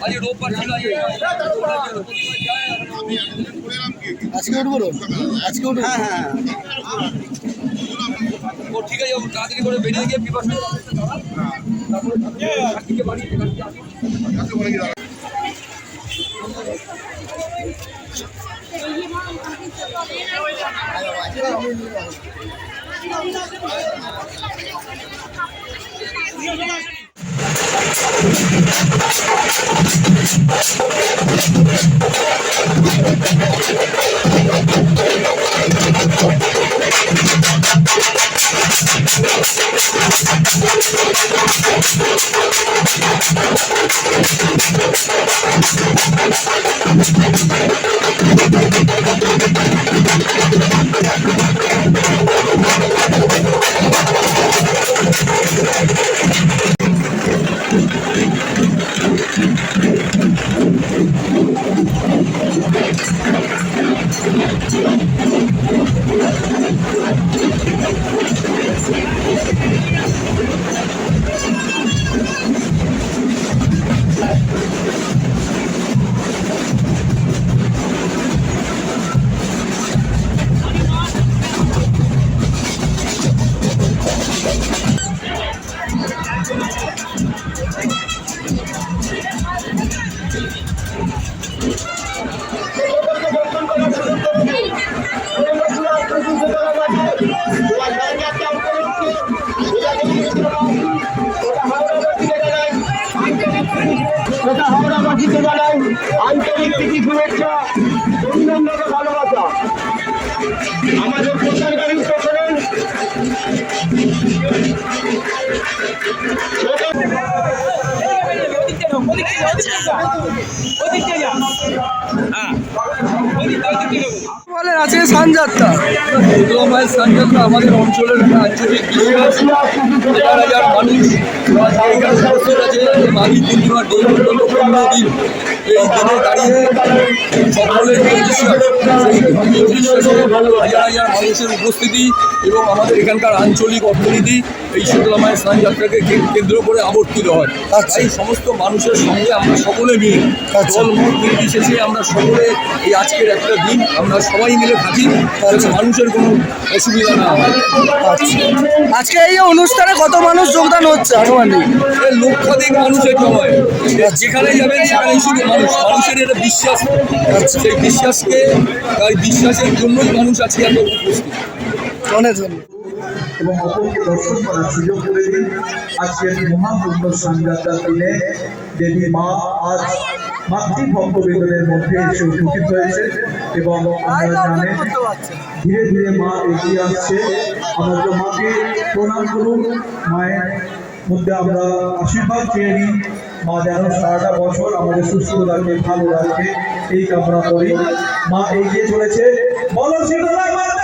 আজকে উঠবো আজকে উঠবো। হ্যাঁ হ্যাঁ ও ঠিক আছে, তাড়াতাড়ি করে বেরিয়ে গিয়ে প্রিপারেশন হাওড়াবাসীকে জানাই আন্তরিক প্রীতি শুভেচ্ছা, অভিনন্দন, ভালোবাসা। আমাদের প্রচারকারী প্রচারের বলেন আজকে সানযাত্রা, শীতলা মায়ের সানযাত্রা আমাদের অঞ্চলের আঞ্চলিক বিশ্বাস। হাজার হাজার মানুষ এখানে উপস্থিত আছে। মাঘী পূর্ণিমা দিন অন্তত 15 দিন এই দিনে দাঁড়িয়ে সকলের যে বিশ্বাস, সেই ধর্মীয় বিশ্বাসে হাজার হাজার মানুষের উপস্থিতি এবং আমাদের এখানকার আঞ্চলিক অর্থনীতি এই শীতলা মায়ের সানযাত্রাকে কেন্দ্র করে আবর্তিত হয়। এই সমস্ত মানুষের সঙ্গে আমরা সকলে মিলে দল মত নির্বিশেষে আমরা সকলে এই আজকের একটা দিন আমরা সবাই মিলে থাকি, যাতে মানুষের কোনো অসুবিধা না হয়। আজকে এই অনুষ্ঠানে কত মানুষ যোগদান হচ্ছে আনুমানিক? লক্ষাধিক মানুষের জমায়, যেখানে যাবেন সেখানেই শুধু মানুষ, মানুষের এটা বিশ্বাস। সেই বিশ্বাসকে, তাই বিশ্বাসের জন্যই মানুষ আজকে এত উপস্থিত। অনেক ধন্যবাদ। এবং অপরকে দর্শন করার সুযোগ করে দিন। আজকের মহাপূর্ণ সানযাত্রার দিনে দেবী মা আজ মাতৃভক্ত বেদনের মধ্যে এসে উপস্থিত হয়েছে এবং আমরা জানেন ধীরে ধীরে মা এগিয়ে আসছে। আমাদের মাকে প্রণাম করুন, মায়ের মধ্যে আমরা আশীর্বাদ চেয়ে নিই। মা যেন সারাটা বছর আমাদের সুস্থ রাখে, ভালো রাখে, এই কামনা করি। মা এগিয়ে চলেছে। বলো শীতলা মাতা।